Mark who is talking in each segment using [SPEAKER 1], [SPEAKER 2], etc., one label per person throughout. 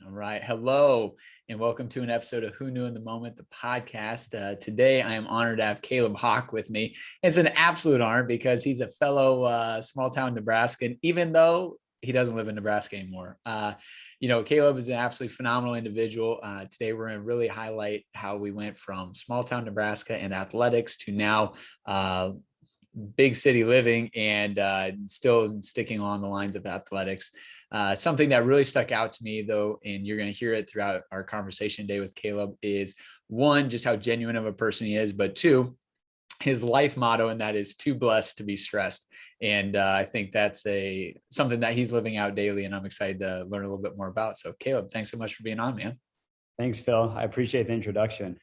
[SPEAKER 1] All right. Hello, and welcome to an episode of Who Knew in the Moment, the podcast. Today, I am honored to have Caleb Hock with me. It's an absolute honor because he's a fellow small town Nebraskan, even though he doesn't live in Nebraska anymore. Caleb is an absolutely phenomenal individual. Today, we're going to really highlight how we went from small town Nebraska and athletics to now big city living and still sticking on the lines of athletics. Something that really stuck out to me, though, and you're going to hear it throughout our conversation today with Caleb, is one, just how genuine of a person he is, but two, his life motto, and that is too blessed to be stressed. And I think that's something that he's living out daily, and I'm excited to learn a little bit more about. So, Caleb, thanks so much for being on, man.
[SPEAKER 2] Thanks, Phil. I appreciate the introduction.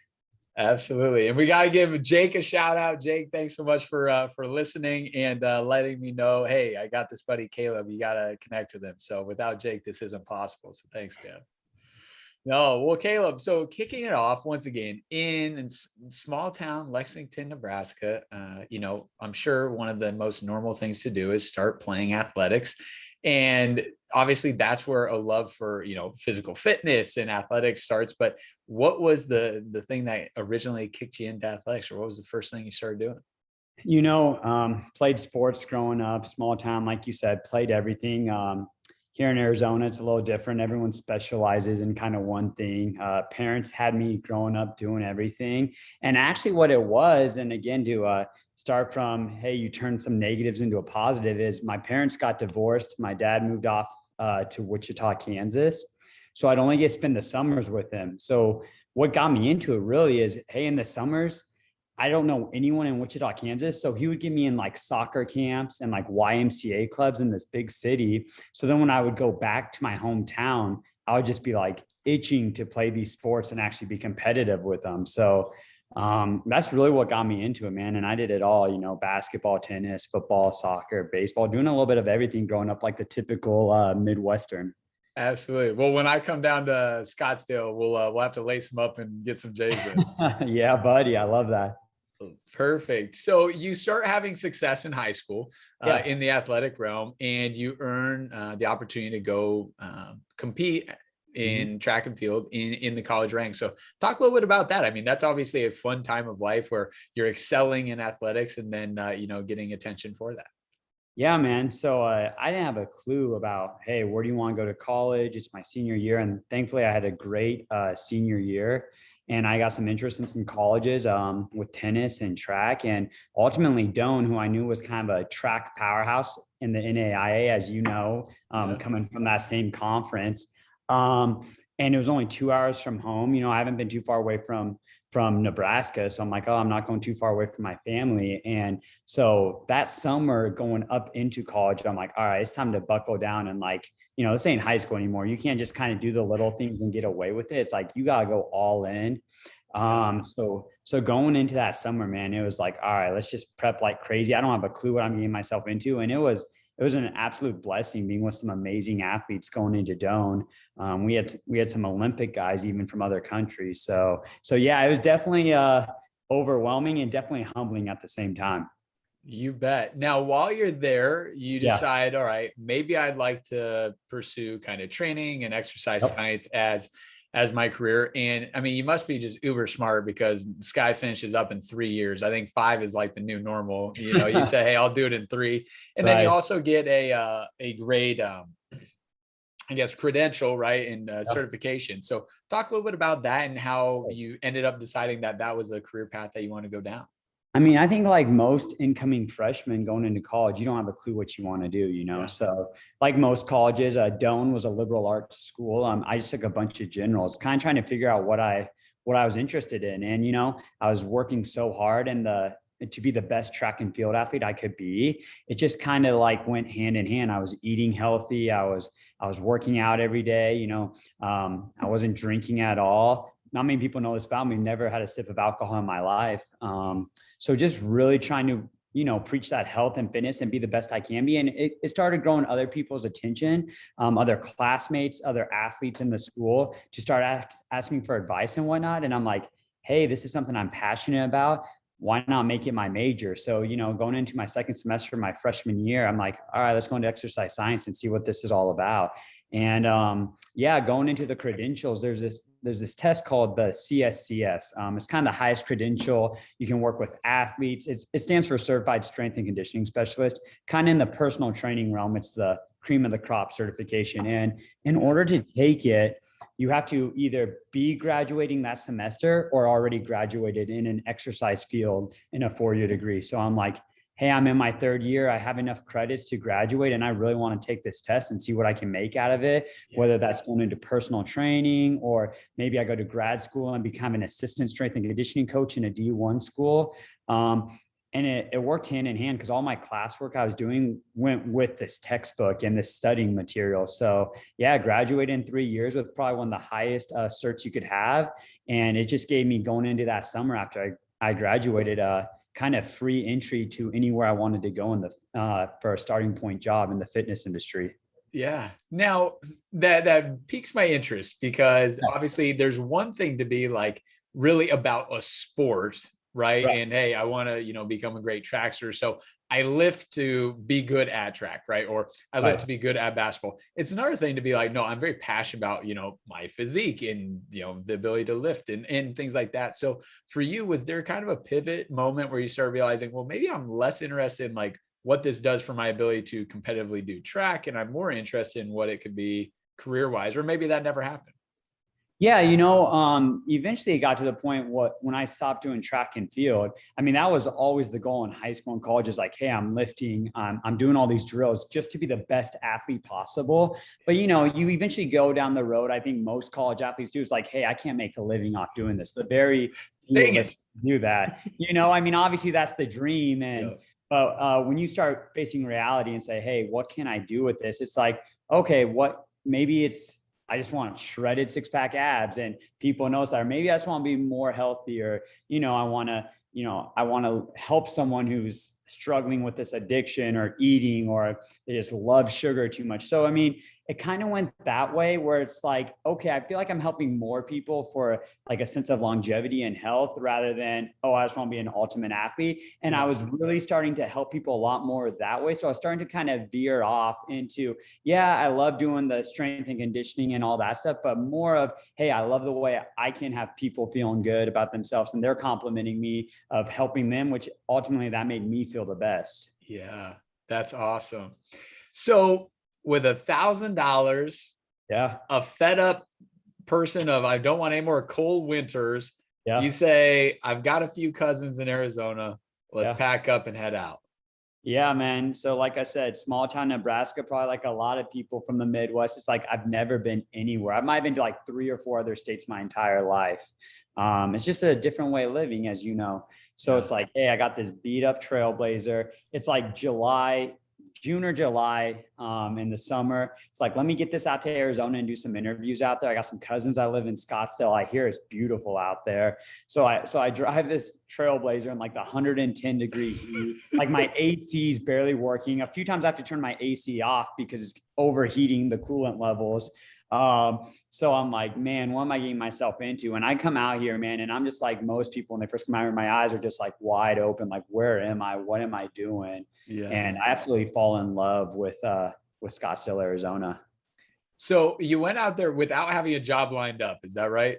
[SPEAKER 1] Absolutely. And we got to give Jake a shout out. Jake, thanks so much for listening and letting me know, hey, I got this buddy, Caleb, you got to connect with him. So without Jake, this isn't possible. So thanks, man. No, well, Caleb, so kicking it off once again in small town Lexington, Nebraska, I'm sure one of the most normal things to do is start playing athletics. And obviously that's where a love for, physical fitness and athletics starts. But what was the thing that originally kicked you into athletics, or what was the first thing you started doing?
[SPEAKER 2] Played sports growing up, small town, like you said, played everything. Here in Arizona, it's a little different. Everyone specializes in kind of one thing. Parents had me growing up doing everything. And actually what it was, and again, to start from, hey, you turn some negatives into a positive, is my parents got divorced. My dad moved off to Wichita, Kansas. So I'd only get to spend the summers with him. So what got me into it really is, hey, in the summers, I don't know anyone in Wichita, Kansas. So he would get me in like soccer camps and like YMCA clubs in this big city. So then when I would go back to my hometown, I would just be like itching to play these sports and actually be competitive with them. So that's really what got me into it, man. And I did it all, basketball, tennis, football, soccer, baseball, doing a little bit of everything growing up, like the typical Midwestern.
[SPEAKER 1] Absolutely. Well, when I come down to Scottsdale, we'll have to lace them up and get some J's in.
[SPEAKER 2] Yeah, buddy. I love that.
[SPEAKER 1] Perfect. So you start having success in high school in the athletic realm, and you earn the opportunity to go compete in track and field in the college ranks. So talk a little bit about that. I mean, that's obviously a fun time of life where you're excelling in athletics and then, getting attention for that.
[SPEAKER 2] Yeah, man. So I didn't have a clue about, hey, where do you want to go to college? It's my senior year. And thankfully I had a great senior year. And I got some interest in some colleges with tennis and track. And ultimately Doane, who I knew was kind of a track powerhouse in the NAIA, as you know, coming from that same conference. And it was only 2 hours from home. I haven't been too far away from Nebraska. So I'm like, oh, I'm not going too far away from my family. And so that summer going up into college, I'm like, all right, it's time to buckle down. And this ain't high school anymore. You can't just kind of do the little things and get away with it. It's like, you got to go all in. So going into that summer, man, it was like, all right, let's just prep like crazy. I don't have a clue what I'm getting myself into. And it was an absolute blessing being with some amazing athletes going into Doane. We had some Olympic guys even from other countries. So yeah, it was definitely overwhelming and definitely humbling at the same time.
[SPEAKER 1] You bet. Now, while you're there, you decide, all right, maybe I'd like to pursue kind of training and exercise science as my career. And I mean, you must be just uber smart because Sky finishes up in 3 years. I think 5 is like the new normal. You say, hey, I'll do it in 3. And then you also get a grade, credential, right? And certification. So talk a little bit about that and how you ended up deciding that was a career path that you want to go down.
[SPEAKER 2] I mean, I think like most incoming freshmen going into college, you don't have a clue what you want to do, So like most colleges, Doane was a liberal arts school. I just took a bunch of generals, kind of trying to figure out what I was interested in. And, I was working so hard to be the best track and field athlete I could be. It just kind of like went hand in hand. I was eating healthy. I was working out every day. I wasn't drinking at all. Not many people know this about me. Never had a sip of alcohol in my life. So just really trying to, preach that health and fitness and be the best I can be. And it started growing other people's attention, other classmates, other athletes in the school to start asking for advice and whatnot. And I'm like, hey, this is something I'm passionate about. why not make it my major? So, going into my second semester, my freshman year, I'm like, all right, let's go into exercise science and see what this is all about. And yeah, going into the credentials, there's this test called the CSCS. It's kind of the highest credential. You can work with athletes. It stands for Certified Strength and Conditioning Specialist. Kind of in the personal training realm, it's the cream of the crop certification. And in order to take it, you have to either be graduating that semester or already graduated in an exercise field in a 4-year degree. So I'm like, hey, I'm in my 3rd year. I have enough credits to graduate and I really want to take this test and see what I can make out of it, whether that's going into personal training or maybe I go to grad school and become an assistant strength and conditioning coach in a D1 school. And it worked hand in hand because all my classwork I was doing went with this textbook and this studying material. So yeah, I graduated in 3 years with probably one of the highest certs you could have. And it just gave me, going into that summer after I graduated, kind of free entry to anywhere I wanted to go in the for a starting point job in the fitness industry.
[SPEAKER 1] Yeah. Now that piques my interest because obviously there's one thing to be like really about a sport, right?
[SPEAKER 2] Right.
[SPEAKER 1] And hey, I want to, become a great trackster. So I lift to be good at track, right? Or I lift to be good at basketball. It's another thing to be like, no, I'm very passionate about, my physique and, the ability to lift and things like that. So for you, was there kind of a pivot moment where you started realizing, well, maybe I'm less interested in like what this does for my ability to competitively do track, and I'm more interested in what it could be career wise, or maybe that never happened?
[SPEAKER 2] Yeah, eventually it got to the point when I stopped doing track and field. I mean, that was always the goal in high school and college is like, hey, I'm lifting, I'm doing all these drills just to be the best athlete possible. But you eventually go down the road. I think most college athletes do is like, hey, I can't make a living off doing this. The very few of us do that. I mean, obviously that's the dream. But when you start facing reality and say, hey, what can I do with this? It's like, okay, maybe I just want shredded 6-pack abs and people notice that, or maybe I just want to be more healthy, or, I want to help someone who's struggling with this addiction or eating, or they just love sugar too much. So, I mean, it kind of went that way where it's like, okay, I feel like I'm helping more people for like a sense of longevity and health rather than, oh, I just want to be an ultimate athlete. And I was really starting to help people a lot more that way. So I was starting to kind of veer off into, yeah, I love doing the strength and conditioning and all that stuff, but more of, hey, I love the way I can have people feeling good about themselves and they're complimenting me of helping them, which ultimately that made me feel the best.
[SPEAKER 1] Yeah, that's awesome. So with $1,000,
[SPEAKER 2] yeah,
[SPEAKER 1] a fed up person of I don't want any more cold winters,
[SPEAKER 2] yeah,
[SPEAKER 1] you say, I've got a few cousins in Arizona. Let's
[SPEAKER 2] yeah.
[SPEAKER 1] pack up and head out.
[SPEAKER 2] Yeah, man. So like I said, small town Nebraska, probably like a lot of people from the Midwest. It's like I've never been anywhere. I might have been to like 3 or 4 other states my entire life. It's just a different way of living, as you know. So it's like, hey, I got this beat up Trailblazer. It's like June or July in the summer. It's like, let me get this out to Arizona and do some interviews out there. I got some cousins. I live in Scottsdale. I hear it's beautiful out there. So I drive this Trailblazer in like the 110-degree heat. Like my AC is barely working. A few times I have to turn my AC off because it's overheating the coolant levels. So I'm like, man, what am I getting myself into? And I come out here, man, and I'm just like most people when they first come out here, my eyes are just like wide open. Like, where am I? What am I doing?
[SPEAKER 1] Yeah.
[SPEAKER 2] And I absolutely fall in love with Scottsdale, Arizona.
[SPEAKER 1] So you went out there without having a job lined up. Is that right?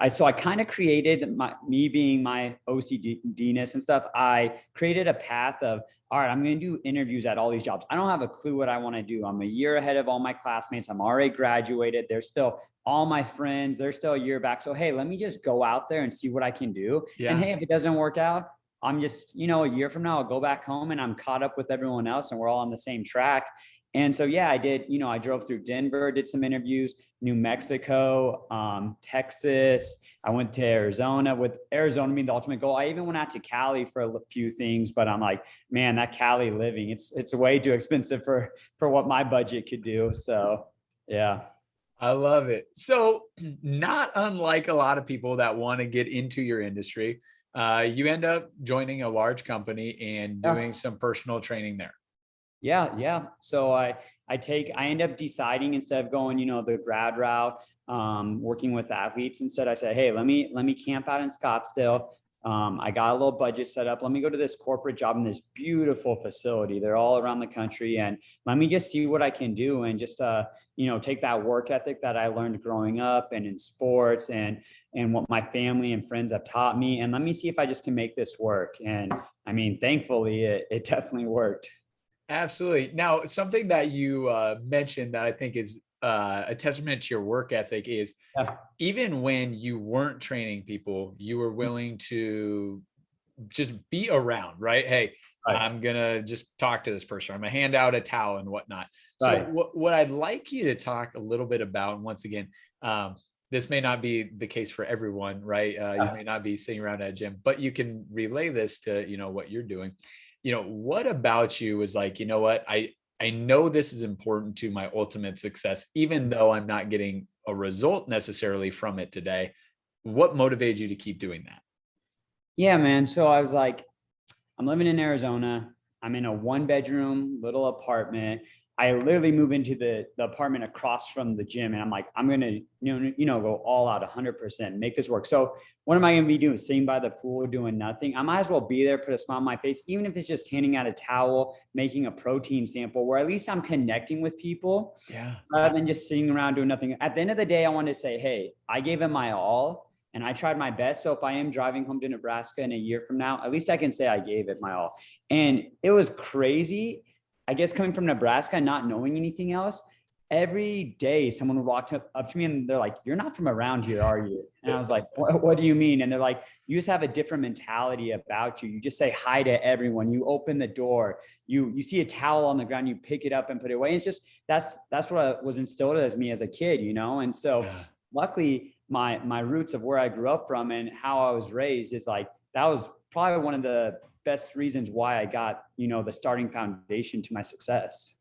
[SPEAKER 2] So I kind of created me being my OCD-ness and stuff. I created a path of, all right, I'm going to do interviews at all these jobs. I don't have a clue what I want to do. I'm a year ahead of all my classmates. I'm already graduated. They're still all my friends. They're still a year back. So, hey, let me just go out there and see what I can do.
[SPEAKER 1] Yeah.
[SPEAKER 2] And hey, if it doesn't work out, I'm just, a year from now, I'll go back home and I'm caught up with everyone else and we're all on the same track. And so, yeah, I did, I drove through Denver, did some interviews, New Mexico, Texas. I went to Arizona, with Arizona being the ultimate goal. I even went out to Cali for a few things, but I'm like, man, that Cali living, it's way too expensive for what my budget could do. So, yeah.
[SPEAKER 1] I love it. So not unlike a lot of people that want to get into your industry, you end up joining a large company and doing some personal training there.
[SPEAKER 2] Yeah. So I end up deciding, instead of going, the grad route, working with athletes, instead I said, hey, let me camp out in Scottsdale. I got a little budget set up. Let me go to this corporate job in this beautiful facility. They're all around the country, and let me just see what I can do and just take that work ethic that I learned growing up and in sports and what my family and friends have taught me, and let me see if I just can make this work. And I mean, thankfully, it definitely worked.
[SPEAKER 1] Absolutely. Now, something that you mentioned that I think is a testament to your work ethic is
[SPEAKER 2] Yeah.
[SPEAKER 1] even when you weren't training people, you were willing to just be around, right? Hey,
[SPEAKER 2] Right.
[SPEAKER 1] I'm gonna just talk to this person. I'm gonna hand out a towel and whatnot. So
[SPEAKER 2] Right.
[SPEAKER 1] what I'd like you to talk a little bit about, and once again, this may not be the case for everyone, right? You may not be sitting around at a gym, but you can relay this to, what you're doing. What about you was like, you know what, I know this is important to my ultimate success, even though I'm not getting a result necessarily from it today. What motivated you to keep doing that?
[SPEAKER 2] Yeah, man. So I was like, I'm living in Arizona. I'm in a 1 bedroom little apartment. I literally move into the apartment across from the gym, and I'm like, I'm gonna, go all out 100%, make this work. So what am I gonna be doing? Sitting by the pool, doing nothing? I might as well be there, put a smile on my face, even if it's just handing out a towel, making a protein sample, where at least I'm connecting with people
[SPEAKER 1] Yeah.
[SPEAKER 2] rather than just sitting around doing nothing. At the end of the day, I want to say, hey, I gave it my all and I tried my best. So if I am driving home to Nebraska in a year from now, at least I can say I gave it my all. And it was crazy. I guess coming from Nebraska, not knowing anything else, every day someone would walk up to me and they're like, "You're not from around here, are you?" And I was like, what do you mean? And they're like, "You just have a different mentality about you. You just say hi to everyone. You open the door. You see a towel on the ground, you pick it up and put it away." And it's just that's what was instilled as me as a kid, And so
[SPEAKER 1] Yeah.
[SPEAKER 2] luckily my roots of where I grew up from and how I was raised is like that was probably one of the best reasons why I got, the starting foundation to my success.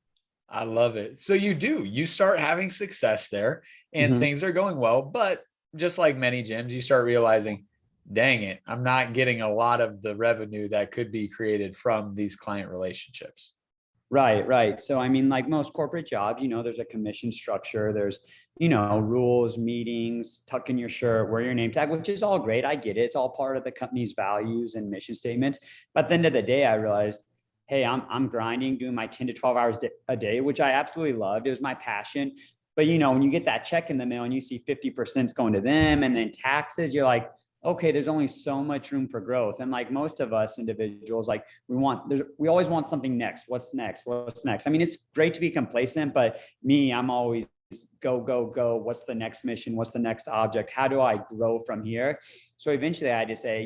[SPEAKER 1] I love it. So you start having success there and
[SPEAKER 2] Mhm.
[SPEAKER 1] things are going well, but just like many gyms, you start realizing, dang it, I'm not getting a lot of the revenue that could be created from these client relationships.
[SPEAKER 2] Right, right. So I mean, like most corporate jobs, there's a commission structure, there's, rules, meetings, tuck in your shirt, wear your name tag, which is all great. I get it. It's all part of the company's values and mission statements. But at the end of the day, I realized, hey, I'm grinding, doing my 10 to 12 hours a day, which I absolutely loved. It was my passion. But when you get that check in the mail and you see 50% is going to them and then taxes, you're like, okay, there's only so much room for growth. And like most of us individuals, like we always want something next. What's next? What's next? I mean, it's great to be complacent, but I'm always go, go, go. What's the next mission? What's the next object? How do I grow from here? So eventually I had to say,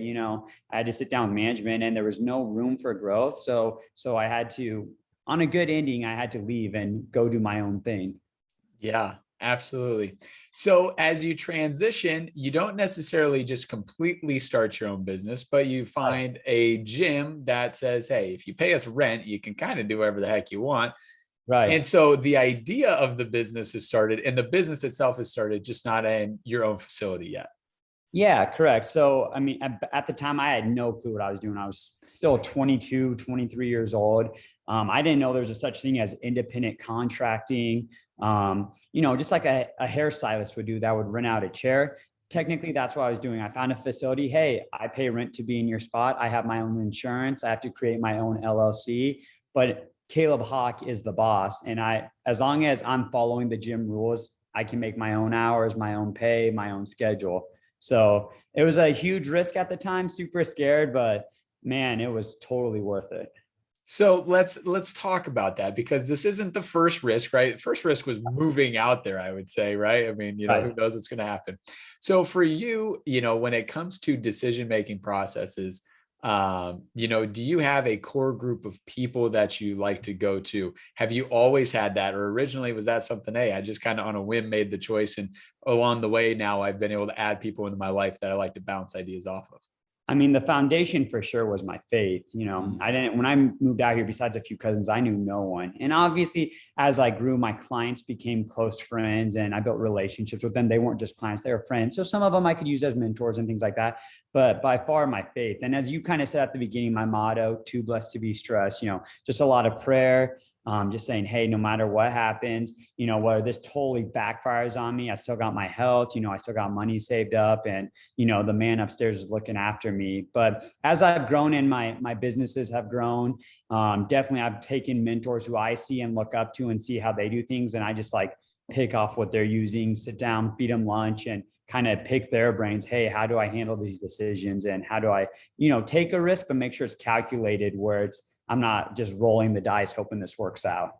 [SPEAKER 2] I had to sit down with management and there was no room for growth. So I had to, on a good ending, I had to leave and go do my own thing.
[SPEAKER 1] Yeah, absolutely. So as you transition, you don't necessarily just completely start your own business, but you find a gym that says, hey, if you pay us rent, you can kind of do whatever the heck you want.
[SPEAKER 2] Right.
[SPEAKER 1] And so the idea of the business has started and the business itself has started, just not in your own facility yet.
[SPEAKER 2] Yeah, correct. So, I mean, at the time, I had no clue what I was doing. I was still 22, 23 years old. I didn't know there was a such thing as independent contracting. Just like a hairstylist would do that would rent out a chair. Technically, that's what I was doing. I found a facility. Hey, I pay rent to be in your spot. I have my own insurance. I have to create my own LLC. But Caleb Hock is the boss. And as long as I'm following the gym rules, I can make my own hours, my own pay, my own schedule. So it was a huge risk at the time, super scared, but man, it was totally worth it.
[SPEAKER 1] So let's talk about that because this isn't the first risk, right? The first risk was moving out there, I would say, right? I mean, who
[SPEAKER 2] Right.
[SPEAKER 1] knows what's going to happen. So for you, when it comes to decision-making processes, do you have a core group of people that you like to go to? Have you always had that, or originally was that something, hey, I just kind of on a whim made the choice, and along the way now I've been able to add people into my life that I like to bounce ideas off of?
[SPEAKER 2] I mean, the foundation for sure was my faith. When I moved out here, besides a few cousins, I knew no one. And obviously, as I grew, my clients became close friends and I built relationships with them. They weren't just clients, they were friends. So some of them I could use as mentors and things like that. But by far, my faith. And as you kind of said at the beginning, my motto, too blessed to be stressed, just a lot of prayer, just saying, hey, no matter what happens, whether this totally backfires on me, I still got my health, I still got money saved up, and, the man upstairs is looking after me. But as I've grown and my businesses have grown, definitely I've taken mentors who I see and look up to and see how they do things. And I just like pick off what they're using, sit down, feed them lunch, and kind of pick their brains. Hey, how do I handle these decisions? And how do I, take a risk, but make sure it's calculated where I'm not just rolling the dice, hoping this works out.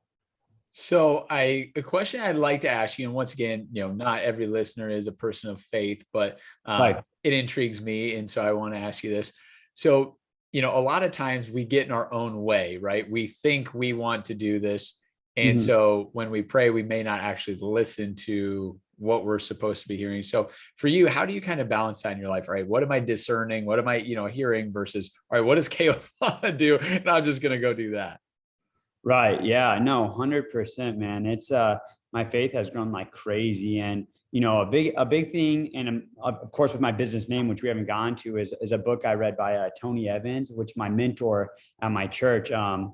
[SPEAKER 1] So a question I'd like to ask you, and once again, not every listener is a person of faith, but
[SPEAKER 2] Right.
[SPEAKER 1] it intrigues me. And so I want to ask you this. So, a lot of times we get in our own way, right? We think we want to do this. And
[SPEAKER 2] Mhm.
[SPEAKER 1] so when we pray, we may not actually listen to what we're supposed to be hearing. So for you, how do you kind of balance that in your life? All right, what am I discerning? What am I, hearing versus, all right, what does Caleb want to do? And I'm just going to go do that.
[SPEAKER 2] Right. Yeah. No, 100%, man. It's my faith has grown like crazy. And a big thing, and of course with my business name, which we haven't gone to, is a book I read by Tony Evans, which my mentor at my church,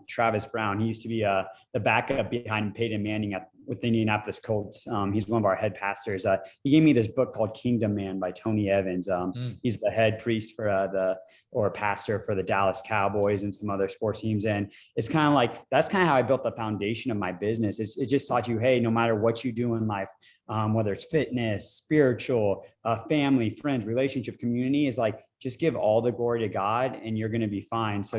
[SPEAKER 2] Travis Brown. He used to be the backup behind Peyton Manning with the Indianapolis Colts. He's one of our head pastors. He gave me this book called Kingdom Man by Tony Evans. He's the head priest or pastor for the Dallas Cowboys and some other sports teams. And it's kind of like, that's kind of how I built the foundation of my business. It just taught you, hey, no matter what you do in life, whether it's fitness, spiritual, family, friends, relationship, community, is like, just give all the glory to God and you're going to be fine. So,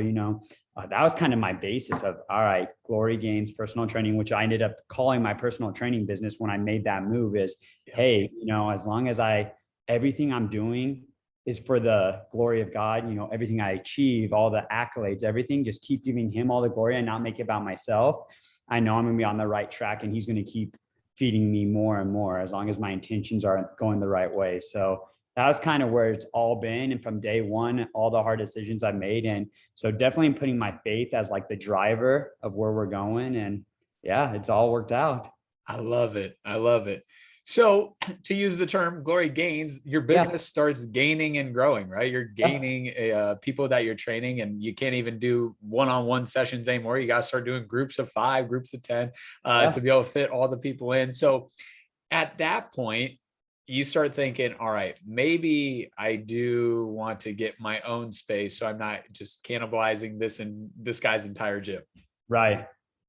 [SPEAKER 2] that was kind of my basis of, all right, Glory Gains personal training, which I ended up calling my personal training business when I made that move, is, hey, as long as everything I'm doing is for the glory of God, everything I achieve, all the accolades, everything, just keep giving him all the glory and not make it about myself. I know I'm going to be on the right track and he's going to keep feeding me more and more as long as my intentions are going the right way. So that was kind of where it's all been. And from day one, all the hard decisions I've made. And so definitely putting my faith as like the driver of where we're going. And yeah, it's all worked out.
[SPEAKER 1] I love it. I love it. So to use the term glory gains, your
[SPEAKER 2] Yeah.
[SPEAKER 1] business starts gaining and growing, right? You're
[SPEAKER 2] Yeah.
[SPEAKER 1] gaining people that you're training, and you can't even do one-on-one sessions anymore. You got to start doing groups of 5, groups of 10
[SPEAKER 2] Yeah.
[SPEAKER 1] to be able to fit all the people in. So at that point, you start thinking, all right, maybe I do want to get my own space. So I'm not just cannibalizing this guy's entire gym.
[SPEAKER 2] Right.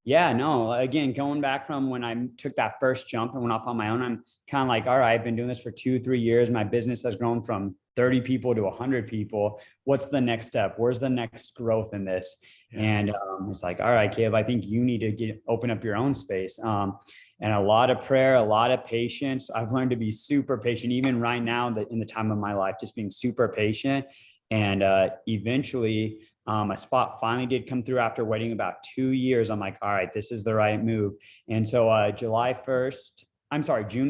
[SPEAKER 2] Yeah, no, again, going back from when I took that first jump and went off on my own, I'm kind of like, all right, I've been doing this for 2, 3 years. My business has grown from 30 people to 100 people. What's the next step? Where's the next growth in this?
[SPEAKER 1] Yeah.
[SPEAKER 2] And it's like, all right, Caleb, I think you need to open up your own space. And a lot of prayer, a lot of patience. I've learned to be super patient, even right now in the time of my life, just being super patient. And eventually, a spot finally did come through after waiting about 2 years. I'm like, all right, this is the right move. And so June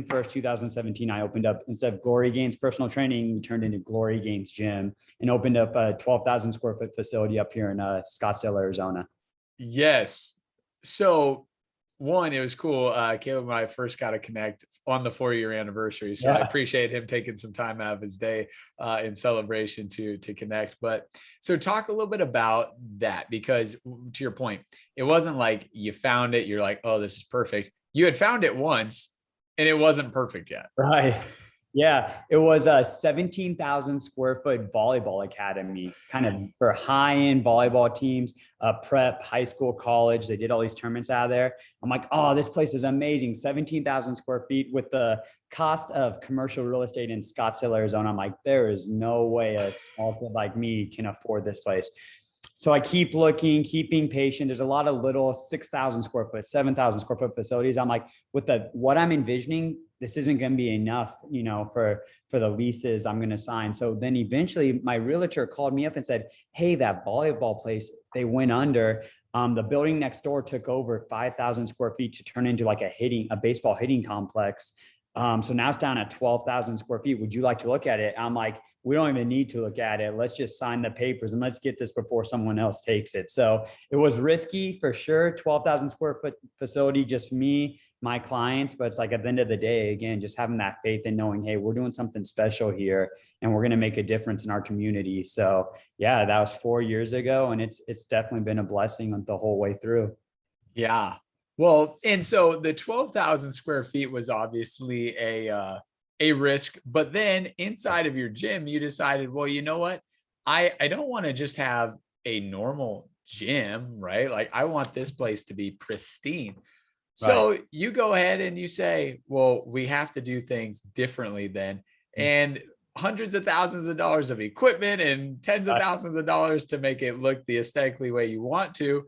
[SPEAKER 2] 1st, 2017, I opened up, instead of Glory Gains personal training, we turned into Glory Gains Gym and opened up a 12,000 square foot facility up here in Scottsdale, Arizona.
[SPEAKER 1] Yes. So one, it was cool. Caleb and I first got to connect on the 4-year anniversary. So I
[SPEAKER 2] Yeah.
[SPEAKER 1] appreciate him taking some time out of his day in celebration to connect. But so talk a little bit about that, because to your point, it wasn't like you found it, you're like, oh, this is perfect. You had found it once and it wasn't perfect yet.
[SPEAKER 2] Right. Yeah, it was a 17,000 square foot volleyball academy, kind of for high-end volleyball teams, prep, high school, college. They did all these tournaments out of there. I'm like, oh, this place is amazing. 17,000 square feet with the cost of commercial real estate in Scottsdale, Arizona. I'm like, there is no way a small kid like me can afford this place. So I keep looking, keep being patient. There's a lot of little 6,000 square foot, 7,000 square foot facilities. I'm like, with what I'm envisioning, this isn't going to be enough, for the leases I'm going to sign. So then eventually my realtor called me up and said, hey, that volleyball place, they went under. The building next door took over 5,000 square feet to turn into like a baseball hitting complex. So now it's down at 12,000 square feet. Would you like to look at it? I'm like, we don't even need to look at it. Let's just sign the papers and let's get this before someone else takes it. So it was risky for sure. 12,000 square foot facility, just me, my clients. But it's like at the end of the day, again, just having that faith and knowing, hey, we're doing something special here and we're going to make a difference in our community. So yeah, that was 4 years ago. And it's definitely been a blessing the whole way through.
[SPEAKER 1] Yeah. Well, and so the 12,000 square feet was obviously a risk, but then inside of your gym, you decided, well, you know what? I don't want to just have a normal gym, right? Like I want this place to be pristine.
[SPEAKER 2] Right.
[SPEAKER 1] So you go ahead and you say, well, we have to do things differently then. And hundreds of thousands of dollars of equipment and tens of
[SPEAKER 2] Right.
[SPEAKER 1] thousands of dollars to make it look the aesthetically way you want to.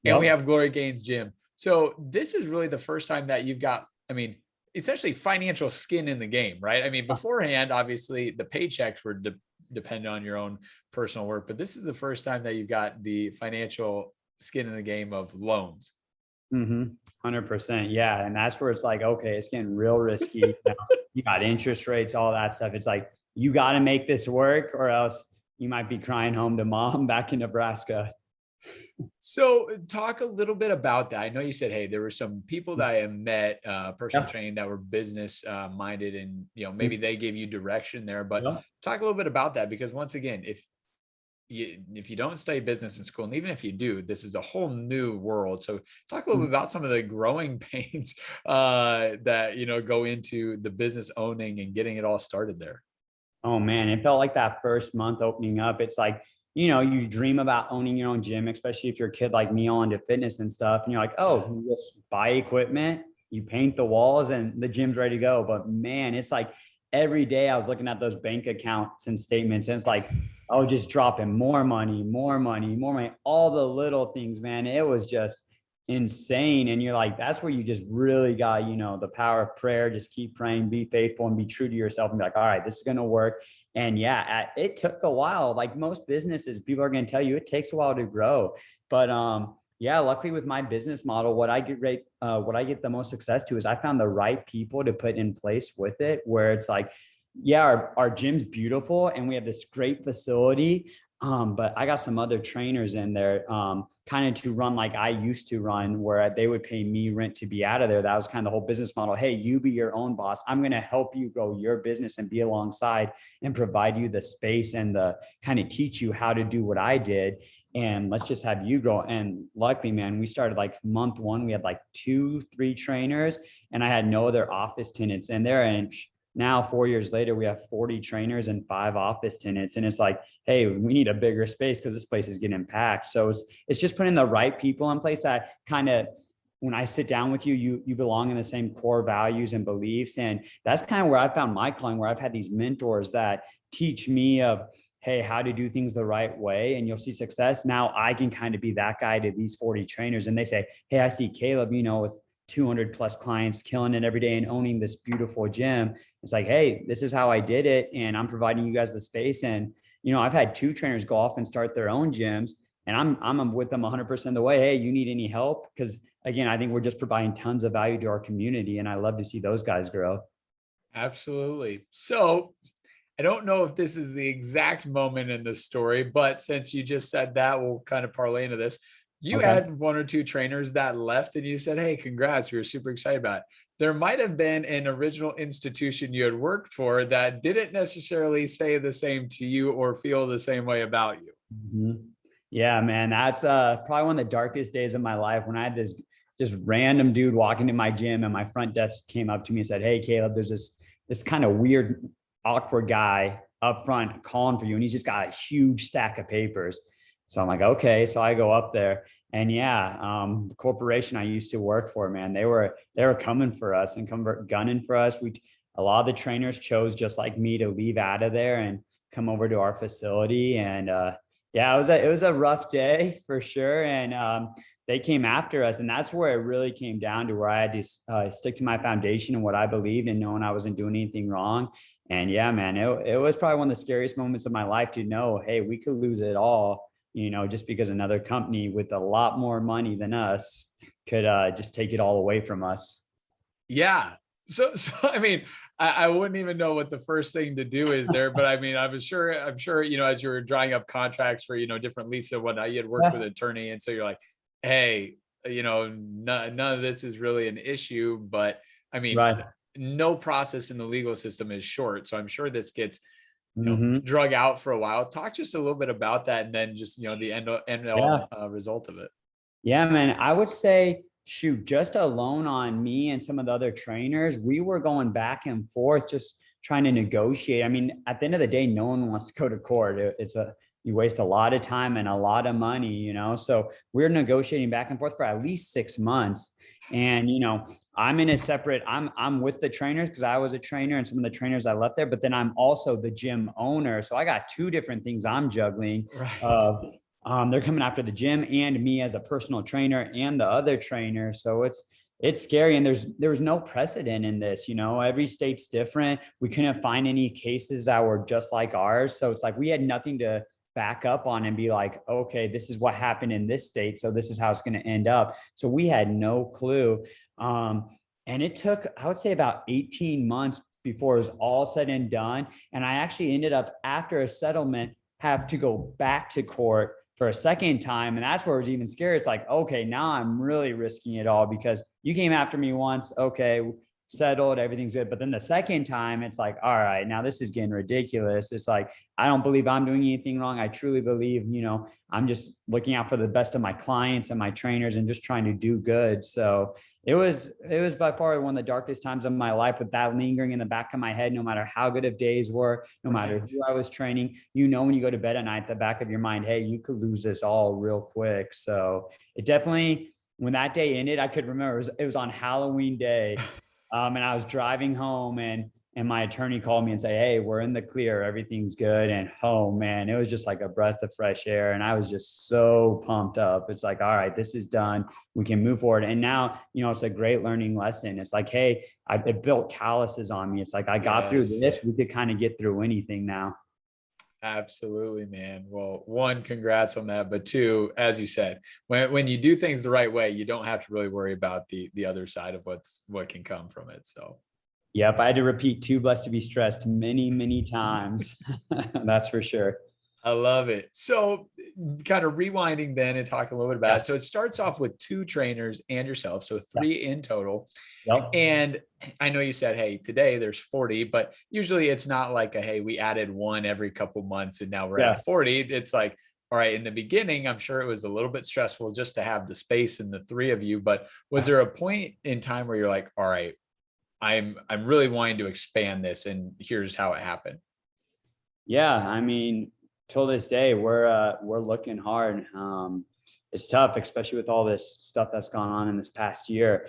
[SPEAKER 1] And we
[SPEAKER 2] Yep.
[SPEAKER 1] have Glory Gains Gym. So this is really the first time that you've got, I mean, essentially financial skin in the game, right? I mean, beforehand, obviously the paychecks were dependent on your own personal work, but this is the first time that you've got the financial skin in the game of loans.
[SPEAKER 2] 100%. Yeah. And that's where it's like, okay, it's getting real risky. Now, you got interest rates, all that stuff. It's like, you got to make this work or else you might be crying home to mom back in Nebraska.
[SPEAKER 1] So talk a little bit about that. I know you said, hey, there were some people that I met, personal
[SPEAKER 2] Yep.
[SPEAKER 1] training that were business minded and, maybe
[SPEAKER 2] Mm,
[SPEAKER 1] they gave you direction there, but
[SPEAKER 2] yep.
[SPEAKER 1] talk a little bit about that because once again, if you don't study business in school, and even if you do, this is a whole new world. So talk a little
[SPEAKER 2] Mm.
[SPEAKER 1] bit about some of the growing pains that go into the business owning and getting it all started there.
[SPEAKER 2] Oh man, it felt like that first month opening up. It's like, you dream about owning your own gym, especially if you're a kid like me all into fitness and stuff. And you're like, oh, you just buy equipment, you paint the walls, and the gym's ready to go. But man, it's like every day I was looking at those bank accounts and statements, and it's like, oh, just dropping more money, more money, more money, all the little things, man. It was just insane. And you're like, that's where you just really got, the power of prayer. Just keep praying, be faithful, and be true to yourself and be like, all right, this is going to work. And yeah, it took a while. Like most businesses, people are going to tell you it takes a while to grow. But yeah, luckily with my business model, what I get the most success to is I found the right people to put in place with it, where it's like, yeah, our gym's beautiful and we have this great facility. But I got some other trainers in there, kind of to run like I used to run, where they would pay me rent to be out of there. That was kind of the whole business model. Hey, you be your own boss. I'm going to help you grow your business and be alongside and provide you the space and the kind of teach you how to do what I did. And let's just have you grow. And luckily, man, we started like month one, we had like 2, 3 trainers, and I had no other office tenants in there. And now 4 years later, we have 40 trainers and 5 office tenants. And it's like, hey, we need a bigger space because this place is getting packed. So it's just putting the right people in place that kind of, when I sit down with you, you belong in the same core values and beliefs. And that's kind of where I found my calling, where I've had these mentors that teach me of, hey, how to do things the right way, and you'll see success. Now I can kind of be that guy to these 40 trainers. And they say, hey, I see Caleb, with 200 plus clients, killing it every day and owning this beautiful gym. It's like, hey, this is how I did it. And I'm providing you guys the space. And, I've had 2 trainers go off and start their own gyms, and I'm with them 100% of the way. Hey, you need any help? Because again, I think we're just providing tons of value to our community. And I love to see those guys grow.
[SPEAKER 1] Absolutely. So I don't know if this is the exact moment in the story, but since you just said that, we'll kind of parlay into this. You
[SPEAKER 2] Okay.
[SPEAKER 1] had 1 or 2 trainers that left and you said, hey, congrats. We were super excited about it. There might have been an original institution you had worked for that didn't necessarily say the same to you or feel the same way about you.
[SPEAKER 2] Mhm. Yeah, man, that's probably one of the darkest days of my life, when I had this just random dude walk into my gym, and my front desk came up to me and said, "Hey, Caleb, there's this kind of weird, awkward guy up front calling for you, and he's just got a huge stack of papers." So I'm like, okay. So I go up there, and yeah, the corporation I used to work for, man, they were coming for us and gunning for us. A lot of the trainers chose, just like me, to leave out of there and come over to our facility. And yeah, it was a rough day for sure. And they came after us, and that's where it really came down to, where I had to stick to my foundation and what I believed in, knowing I wasn't doing anything wrong. And yeah, man, it was probably one of the scariest moments of my life to know, hey, we could lose it all, just because another company with a lot more money than us could just take it all away from us.
[SPEAKER 1] Yeah. So I mean, I wouldn't even know what the first thing to do is there, but I mean, I'm sure, as you were drawing up contracts for, different leases and whatnot, you had worked with
[SPEAKER 2] Yeah.
[SPEAKER 1] an attorney. And so you're like, hey, none of this is really an issue, but I mean,
[SPEAKER 2] Right.
[SPEAKER 1] no process in the legal system is short. So I'm sure this gets,
[SPEAKER 2] Hmm.
[SPEAKER 1] drug out for a while. Talk just a little bit about that. And then just, the end all
[SPEAKER 2] Yeah.
[SPEAKER 1] result of it.
[SPEAKER 2] Yeah, man. I would say shoot, just alone on me and some of the other trainers, we were going back and forth, just trying to negotiate. I mean, at the end of the day, no one wants to go to court. You waste a lot of time and a lot of money, So we're negotiating back and forth for at least 6 months. And, I'm in a separate, I'm with the trainers because I was a trainer and some of the trainers I left there, but then I'm also the gym owner. So I got two different things I'm juggling.
[SPEAKER 1] Right.
[SPEAKER 2] They're coming after the gym and me as a personal trainer and the other trainer. So it's scary. And there was no precedent in this, every state's different. We couldn't find any cases that were just like ours. So it's like we had nothing to back up on and be like, okay, this is what happened in this state, so this is how it's going to end up. So we had no clue. And it took, I would say, about 18 months before it was all said and done. And I actually ended up, after a settlement, have to go back to court for a second time. And that's where it was even scary. It's like, okay, now I'm really risking it all because you came after me once. Okay, settled, everything's good. But then the second time, it's like, all right, now this is getting ridiculous. It's like, I don't believe I'm doing anything wrong. I truly believe, I'm just looking out for the best of my clients and my trainers and just trying to do good. So it was by far one of the darkest times of my life, with that lingering in the back of my head. No matter how good of days were, no matter who I was training, when you go to bed at night, at the back of your mind, hey, you could lose this all real quick. So it definitely, when that day ended, I could remember it was on Halloween day. And I was driving home, and my attorney called me and said, hey, we're in the clear, everything's good. And oh man, it was just like a breath of fresh air. And I was just so pumped up. It's like, all right, this is done. We can move forward. And now, it's a great learning lesson. It's like, hey, it built calluses on me. It's like, I got through this. We could kind of get through anything now.
[SPEAKER 1] Absolutely, man. Well, one, congrats on that. But two, as you said, when you do things the right way, you don't have to really worry about the other side of what can come from it. So
[SPEAKER 2] yep, I had to repeat too blessed to be stressed many, many times. That's for sure.
[SPEAKER 1] I love it. So kind of rewinding then and talking a little bit about it. So it starts off with 2 trainers and yourself. So 3 in total.
[SPEAKER 2] Yep.
[SPEAKER 1] And I know you said, hey, today there's 40, but usually it's not like hey, we added one every couple months and now we're at 40. It's like, all right, in the beginning, I'm sure it was a little bit stressful just to have the space and the 3 of you, but was there a point in time where you're like, all right, I'm really wanting to expand this and here's how it happened?
[SPEAKER 2] Yeah. I mean, till this day, we're looking hard. It's tough, especially with all this stuff that's gone on in this past year.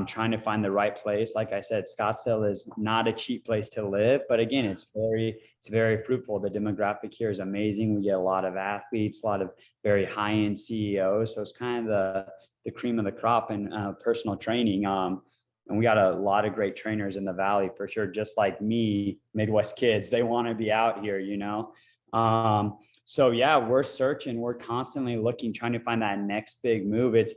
[SPEAKER 2] Trying to find the right place. Like I said, Scottsdale is not a cheap place to live, but again, it's very fruitful. The demographic here is amazing. We get a lot of athletes, a lot of very high-end CEOs. So it's kind of the cream of the crop in personal training. And we got a lot of great trainers in the Valley for sure. Just like me, Midwest kids, they want to be out here, So yeah, we're searching, we're constantly looking, trying to find that next big move. It's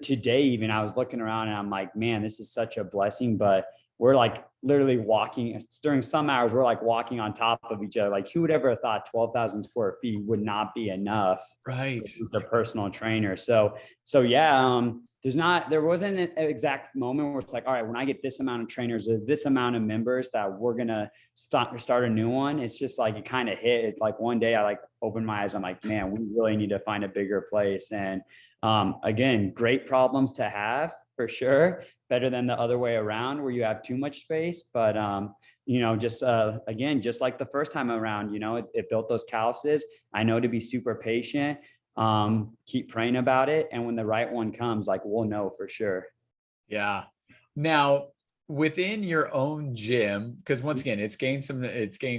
[SPEAKER 2] today, even I was looking around and I'm like, man, this is such a blessing, but we're like literally walking during some hours. We're like walking on top of each other. Like who would ever have thought 12,000 square feet would not be enough,
[SPEAKER 1] right,
[SPEAKER 2] for a personal trainer. So yeah, there wasn't an exact moment where it's like, all right, when I get this amount of trainers or this amount of members that we're going to start a new one. It's just like, it kind of hit. It's like one day I like opened my eyes. I'm like, man, we really need to find a bigger place. And again, great problems to have for sure. Better than the other way around where you have too much space. But, again, just like the first time around, it built those calluses. I know to be super patient. Keep praying about it, and when the right one comes, like we'll know for sure.
[SPEAKER 1] Yeah. Now, within your own gym, because once again, it's gained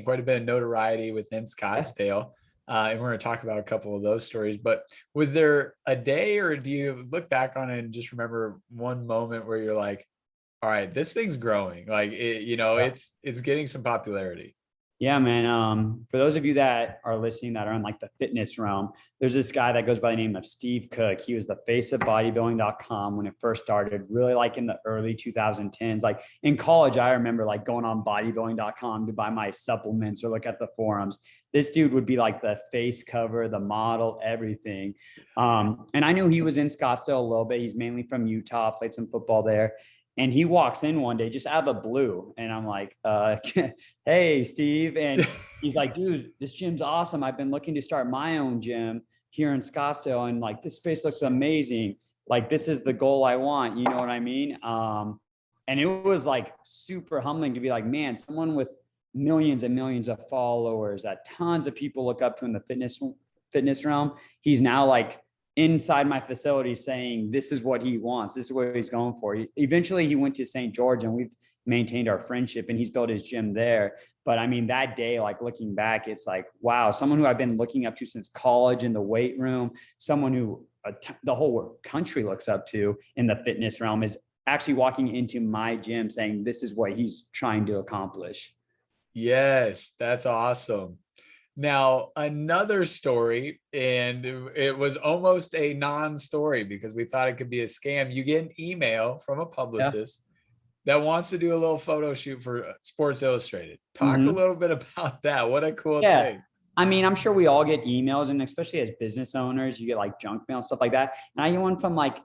[SPEAKER 1] quite a bit of notoriety within Scottsdale. And we're going to talk about a couple of those stories, but was there a day, or do you look back on it and just remember one moment where you're like, all right, this thing's growing, like it's getting some popularity?
[SPEAKER 2] Yeah, man. For those of you that are listening that are in like the fitness realm, there's this guy that goes by the name of Steve Cook. He was the face of bodybuilding.com when it first started, really like in the early 2010s. Like in college, I remember like going on bodybuilding.com to buy my supplements or look at the forums. This dude would be like the face cover, the model, everything. And I knew he was in Scottsdale a little bit. He's mainly from Utah, played some football there. And he walks in one day just out of the blue. And I'm like, hey, Steve. And he's like, dude, this gym's awesome. I've been looking to start my own gym here in Scottsdale. And like, this space looks amazing. like, this is the goal I want, you know what I mean? And it was like super humbling to be like, man, someone with millions and millions of followers that tons of people look up to in the fitness realm, he's now like inside my facility saying this is what he wants, this is what he's going for. Eventually he went to St. George and we've maintained our friendship and he's built his gym there. But I mean, that day, like looking back, it's like, wow, someone who I've been looking up to since college in the weight room, someone who the whole country looks up to in the fitness realm, is actually walking into my gym saying this is what he's trying to accomplish.
[SPEAKER 1] Yes, that's awesome. Now, another story, and it was almost a non-story because we thought it could be a scam. You get an email from a
[SPEAKER 2] Yeah.
[SPEAKER 1] publicist that wants to do a little photo shoot for Sports Illustrated. Talk a
[SPEAKER 2] Mm-hmm.
[SPEAKER 1] little bit about that. What a cool
[SPEAKER 2] Yeah.
[SPEAKER 1] thing.
[SPEAKER 2] I mean, I'm sure we all get emails, and especially as business owners, you get like junk mail and stuff like that. And I get one from like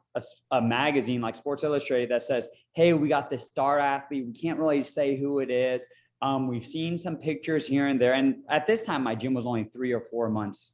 [SPEAKER 2] a magazine like Sports Illustrated that says, hey, we got this star athlete. We can't really say who it is. We've seen some pictures here and there. And at this time, my gym was only 3 or 4 months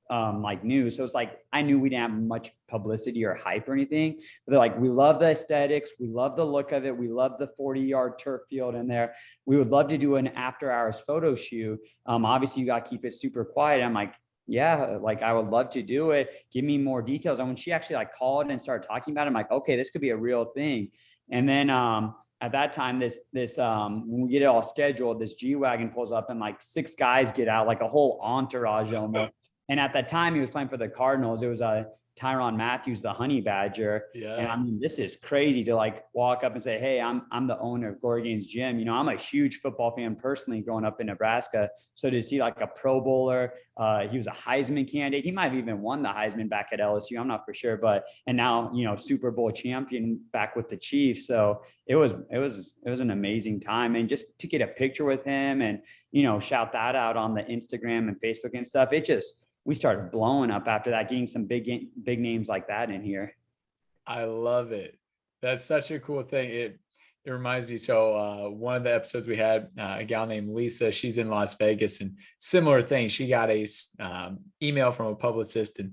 [SPEAKER 2] like new. So it's like, I knew we didn't have much publicity or hype or anything. But they're like, we love the aesthetics. We love the look of it. We love the 40-yard turf field in there. We would love to do an after hours photo shoot. Obviously you got to keep it super quiet. I'm like, yeah, like I would love to do it. Give me more details. And when she actually like called and started talking about it, I'm like, okay, this could be a real thing. And then at that time, when we get it all scheduled, this G-Wagon pulls up and like 6 guys get out, like a whole entourage almost. And at that time, he was playing for the Cardinals. It was Tyrann Mathieu, the Honey Badger. And
[SPEAKER 1] Yeah.
[SPEAKER 2] I mean, this is crazy to like walk up and say, hey, I'm the owner of Glory Gains Gym. You know, I'm a huge football fan personally growing up in Nebraska. So to see like a Pro Bowler, he was a Heisman candidate. He might have even won the Heisman back at LSU. I'm not for sure, and now, you know, Super Bowl champion back with the Chiefs. So it was an amazing time. And just to get a picture with him and, you know, shout that out on the Instagram and Facebook and stuff, we started blowing up after that, getting some big names like that in here.
[SPEAKER 1] I love it. That's such a cool thing. It reminds me. So one of the episodes we had, a gal named Lisa, she's in Las Vegas, and similar thing. She got a email from a publicist, and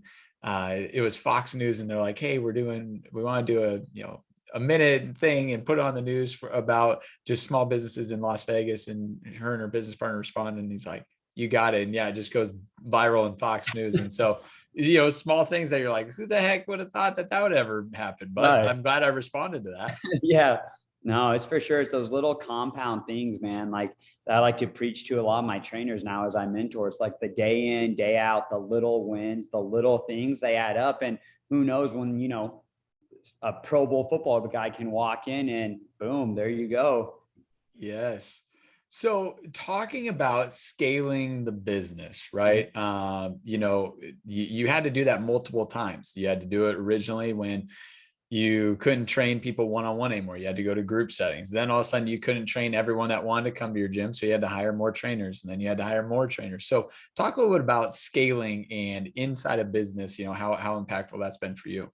[SPEAKER 1] it was Fox News, and they're like, hey, we want to do a minute thing and put it on the news about just small businesses in Las Vegas. And her and her business partner responded, and he's like, you got it. And yeah, it just goes viral in Fox News. And so, you know, small things that you're like, who the heck would have thought that would ever happen? But
[SPEAKER 2] Right.
[SPEAKER 1] I'm glad I responded to that.
[SPEAKER 2] Yeah. No, it's for sure. It's those little compound things, man. Like that I like to preach to a lot of my trainers now as I mentor. It's like the day in, day out, the little wins, the little things, they add up. And who knows when, you know, a Pro Bowl football guy can walk in and boom, there you go.
[SPEAKER 1] Yes. So talking about scaling the business, right? You know, you had to do that multiple times. You had to do it originally when you couldn't train people one-on-one anymore. You had to go to group settings. Then all of a sudden you couldn't train everyone that wanted to come to your gym. So you had to hire more trainers, and then you had to hire more trainers. So talk a little bit about scaling and inside a business, you know, how impactful that's been for you.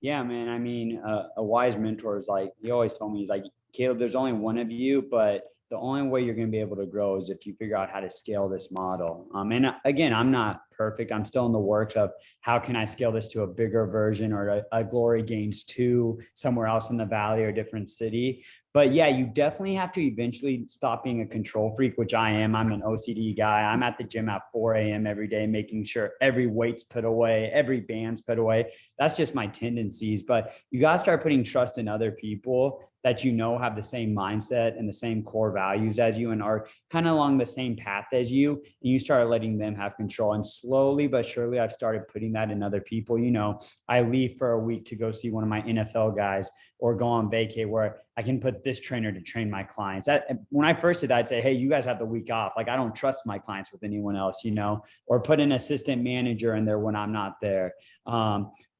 [SPEAKER 2] Yeah, man. I mean, a wise mentor is like, he always told me, he's like, Caleb, there's only one of you, but the only way you're going to be able to grow is if you figure out how to scale this model. And again, I'm not perfect. I'm still in the works of how can I scale this to a bigger version or a Glory Gains 2 somewhere else in the valley or a different city. But yeah, you definitely have to eventually stop being a control freak, which I am. I'm an OCD guy. I'm at the gym at 4 a.m. every day, making sure every weight's put away, every band's put away. That's just my tendencies. But you got to start putting trust in other people that you know have the same mindset and the same core values as you and are kind of along the same path as you. And you start letting them have control. And slowly but surely, I've started putting that in other people. You know, I leave for a week to go see one of my NFL guys or go on vacay where I can put this trainer to train my clients. When I first did that, I'd say, hey, you guys have the week off. Like, I don't trust my clients with anyone else, you know, or put an assistant manager in there when I'm not there.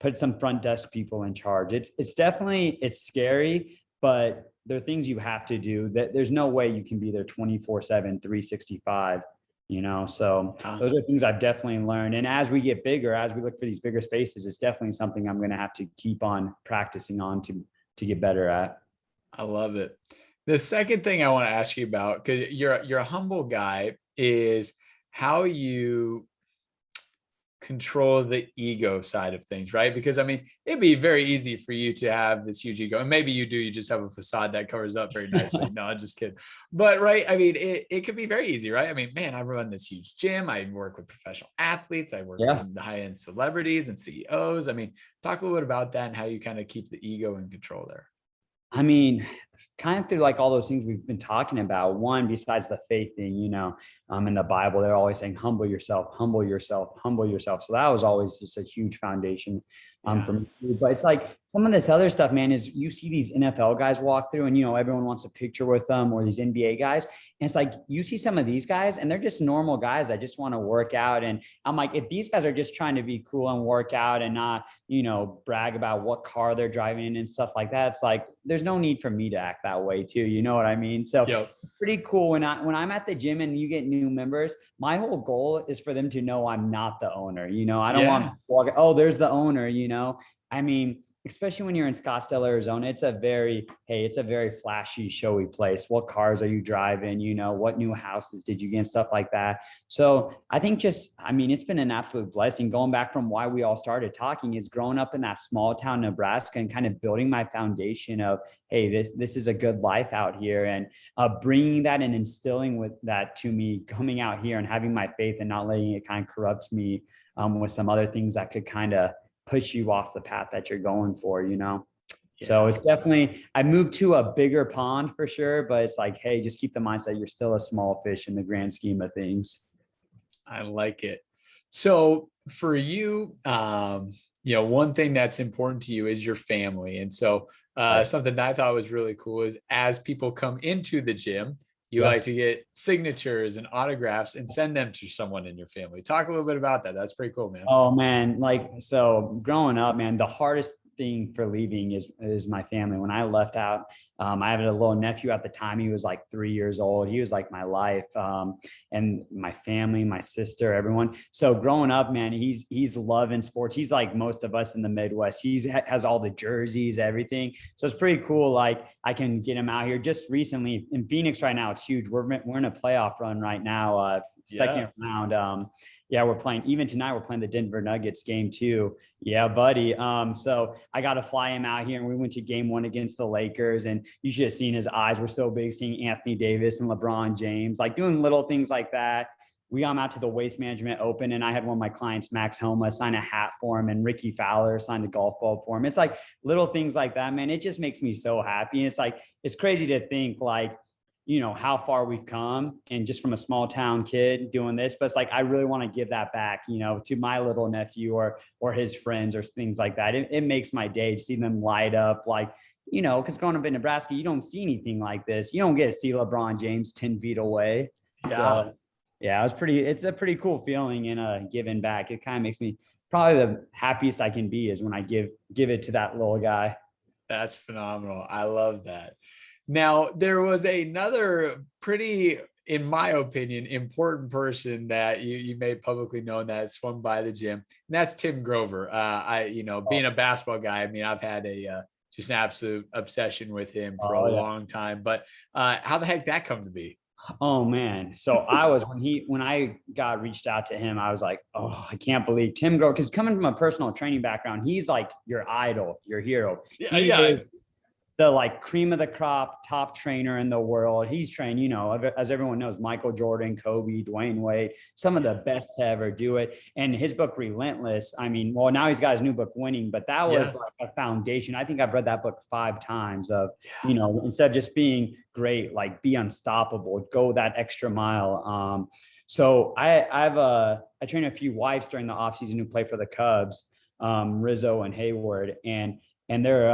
[SPEAKER 2] Put some front desk people in charge. It's definitely, it's scary, but there are things you have to do. That there's no way you can be there 24/7, 365, you know? So those are things I've definitely learned. And as we get bigger, as we look for these bigger spaces, it's definitely something I'm going to have to keep on practicing on to get better at.
[SPEAKER 1] I love it. The second thing I want to ask you about, because you're a humble guy, is how you control the ego side of things, right? Because I mean, it'd be very easy for you to have this huge ego, and maybe you do, you just have a facade that covers up very nicely. No, I'm just kidding. But right, I mean, it could be very easy, right? I mean, man, I run this huge gym, I work with professional athletes, I work
[SPEAKER 2] Yeah.
[SPEAKER 1] with high-end celebrities and CEOs. I mean, talk a little bit about that and how you kind of keep the ego in control there.
[SPEAKER 2] I mean, kind of through like all those things we've been talking about. One, besides the faith thing, in the Bible, they're always saying, humble yourself, humble yourself, humble yourself. So that was always just a huge foundation for me. But it's like some of this other stuff, man, is you see these NFL guys walk through and, everyone wants a picture with them, or these NBA guys. And it's like, you see some of these guys and they're just normal guys that just want to work out. And I'm like, if these guys are just trying to be cool and work out and not, brag about what car they're driving and stuff like that, it's like, there's no need for me to act that way too. You know what I mean? So
[SPEAKER 1] Yep.
[SPEAKER 2] pretty cool when I'm at the gym and you get new members. My whole goal is for them to know I'm not the owner. I don't want to walk, oh, there's the owner. I mean, especially when you're in Scottsdale, Arizona, it's a very flashy, showy place. What cars are you driving? What new houses did you get and stuff like that. So I think it's been an absolute blessing. Going back from why we all started talking is growing up in that small town, Nebraska, and kind of building my foundation of, hey, this is a good life out here, and bringing that and instilling with that to me, coming out here and having my faith and not letting it kind of corrupt me with some other things that could kind of push you off the path that you're going for, Yeah. So it's definitely, I moved to a bigger pond for sure, but it's like, hey, just keep the mindset you're still a small fish in the grand scheme of things.
[SPEAKER 1] I like it. So for you, one thing that's important to you is your family. And so something that I thought was really cool is as people come into the gym, you like to get signatures and autographs and send them to someone in your family. Talk a little bit about that. That's pretty cool, man.
[SPEAKER 2] Oh man, so growing up, man, the hardest thing for leaving is my family. When I left out, I had a little nephew at the time. He was like 3 years old. He was like my life, and my family, my sister, everyone. So growing up, man, he's loving sports. He's like most of us in the Midwest. He has all the jerseys, everything. So it's pretty cool. Like I can get him out here. Just recently in Phoenix right now, it's huge. We're in a playoff run right now, second round. We're playing, even tonight, we're playing the Denver Nuggets game 2. Yeah, buddy. So I got to fly him out here, and we went to game 1 against the Lakers, and you should have seen his eyes were so big seeing Anthony Davis and LeBron James, like doing little things like that. We got him out to the Waste Management Open, and I had one of my clients, Max Homa, sign a hat for him, and Ricky Fowler signed a golf ball for him. It's like little things like that, man. It just makes me so happy. And it's like, it's crazy to think like, how far we've come, and just from a small town kid doing this, but it's like, I really want to give that back, to my little nephew or his friends or things like that. It makes my day to see them light up, like, because growing up in Nebraska, you don't see anything like this. You don't get to see LeBron James 10 feet away. Yeah. So yeah, it's a pretty cool feeling, and giving back. It kind of makes me probably the happiest I can be is when I give it to that little guy.
[SPEAKER 1] That's phenomenal. I love that. Now, there was another pretty, in my opinion, important person that you made publicly known that swung by the gym, and that's Tim Grover. Being a basketball guy, I mean, I've had just an absolute obsession with him for a long time. But how the heck that come to be?
[SPEAKER 2] Oh man. So when I got reached out to him, I was like, oh, I can't believe Tim Grover, because coming from a personal training background, he's like your idol, your hero. He is the like cream of the crop, top trainer in the world. He's trained, as everyone knows, Michael Jordan, Kobe, Dwayne Wade, some of the best to ever do it. And his book, Relentless, I mean, well, now he's got his new book, Winning, but that was like a foundation. I think I've read that book 5 times of, instead of just being great, like be unstoppable, go that extra mile. So I train a few wives during the off season who play for the Cubs, Rizzo and Hayward, and they're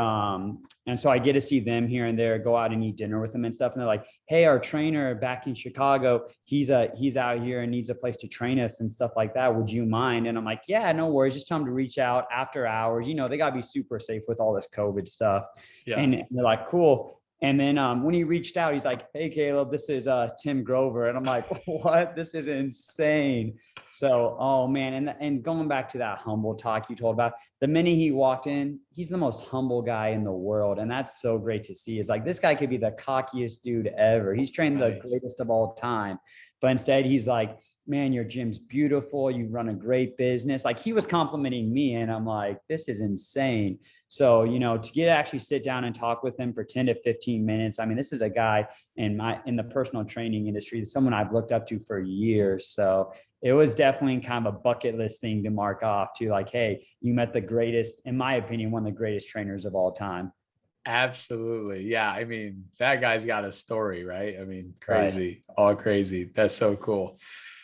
[SPEAKER 2] and so I get to see them here and there, go out and eat dinner with them and stuff. And they're like, hey, our trainer back in Chicago, he's out here and needs a place to train us and stuff like that. Would you mind? And I'm like, yeah, no worries. Just tell them to reach out after hours. They got to be super safe with all this COVID stuff. Yeah. And they're like, cool. And then when he reached out, he's like, hey, Caleb, this is Tim Grover. And I'm like, what? This is insane. So, oh man. And going back to that humble talk you told about, the minute he walked in, he's the most humble guy in the world. And that's so great to see. It's like, this guy could be the cockiest dude ever. He's trained the greatest of all time. But instead he's like, man, your gym's beautiful. You run a great business. Like he was complimenting me and I'm like, this is insane. So, to get to actually sit down and talk with him for 10 to 15 minutes. I mean, this is a guy in the personal training industry, someone I've looked up to for years. So it was definitely kind of a bucket list thing to mark off to like, hey, you met the greatest, in my opinion, one of the greatest trainers of all time.
[SPEAKER 1] Absolutely. Yeah. I mean, that guy's got a story, right? I mean,
[SPEAKER 2] Right.
[SPEAKER 1] crazy, all crazy. That's so cool.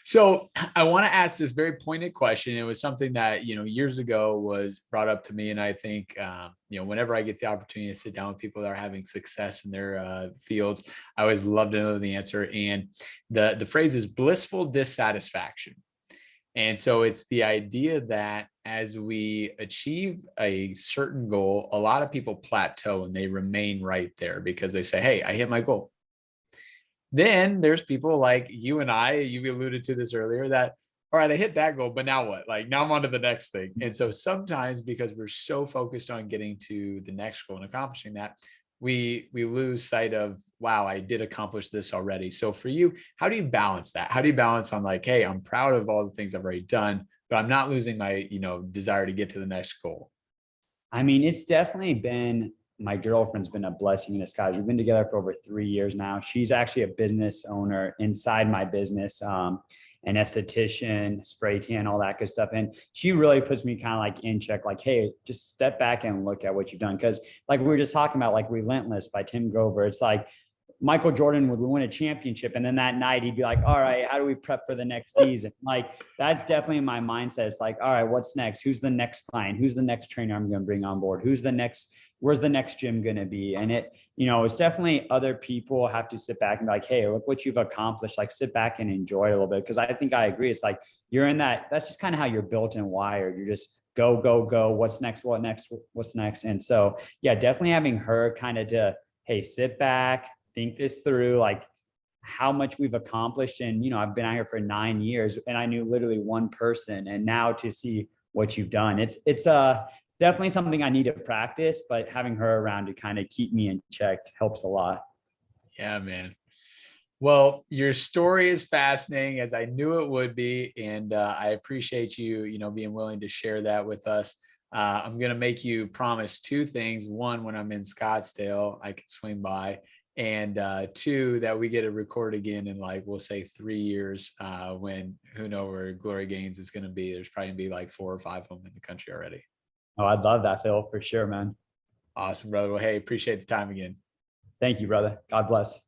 [SPEAKER 1] So I want to ask this very pointed question. It was something that, years ago was brought up to me. And I think, whenever I get the opportunity to sit down with people that are having success in their fields, I always love to know the answer. And the phrase is blissful dissatisfaction. And so it's the idea that as we achieve a certain goal, a lot of people plateau and they remain right there because they say, hey, I hit my goal. Then there's people like you and I, you alluded to this earlier, that, all right, I hit that goal, but now what? Like now I'm on to the next thing. And so sometimes because we're so focused on getting to the next goal and accomplishing that, we lose sight of, wow, I did accomplish this already. So for you, how do you balance that? How do you balance on like, hey, I'm proud of all the things I've already done, but I'm not losing my, desire to get to the next goal?
[SPEAKER 2] I mean, it's definitely been, my girlfriend's been a blessing in disguise. We've been together for over 3 years now. She's actually a business owner inside my business, an esthetician, spray tan, all that good stuff. And she really puts me kind of like in check, like, hey, just step back and look at what you've done. Cause like we were just talking about, like Relentless by Tim Grover. It's like Michael Jordan would win a championship. And then that night he'd be like, all right, how do we prep for the next season? Like, that's definitely my mindset. It's like, all right, what's next? Who's the next client? Who's the next trainer I'm going to bring on board? Where's the next gym going to be? And it's definitely other people have to sit back and be like, hey, look what you've accomplished. Like sit back and enjoy it a little bit. Cause I think I agree. It's like, that's just kind of how you're built and wired. You're just go, go, go. What's next? What next? What's next? And so, yeah, definitely having her kind of hey, sit back, think this through, like how much we've accomplished. And, I've been out here for 9 years and I knew literally one person. And now to see what you've done, it's definitely something I need to practice, but having her around to kind of keep me in check helps a lot.
[SPEAKER 1] Yeah, man. Well, your story is fascinating, as I knew it would be, and I appreciate you, being willing to share that with us. I'm going to make you promise two things. One, when I'm in Scottsdale, I can swing by, and two, that we get to record again in, like, we'll say 3 years, when who knows where Glory Gains is going to be. There's probably going to be like 4 or 5 of them in the country already.
[SPEAKER 2] Oh, I'd love that, Phil, for sure, man.
[SPEAKER 1] Awesome, brother. Well, hey, appreciate the time again.
[SPEAKER 2] Thank you, brother. God bless.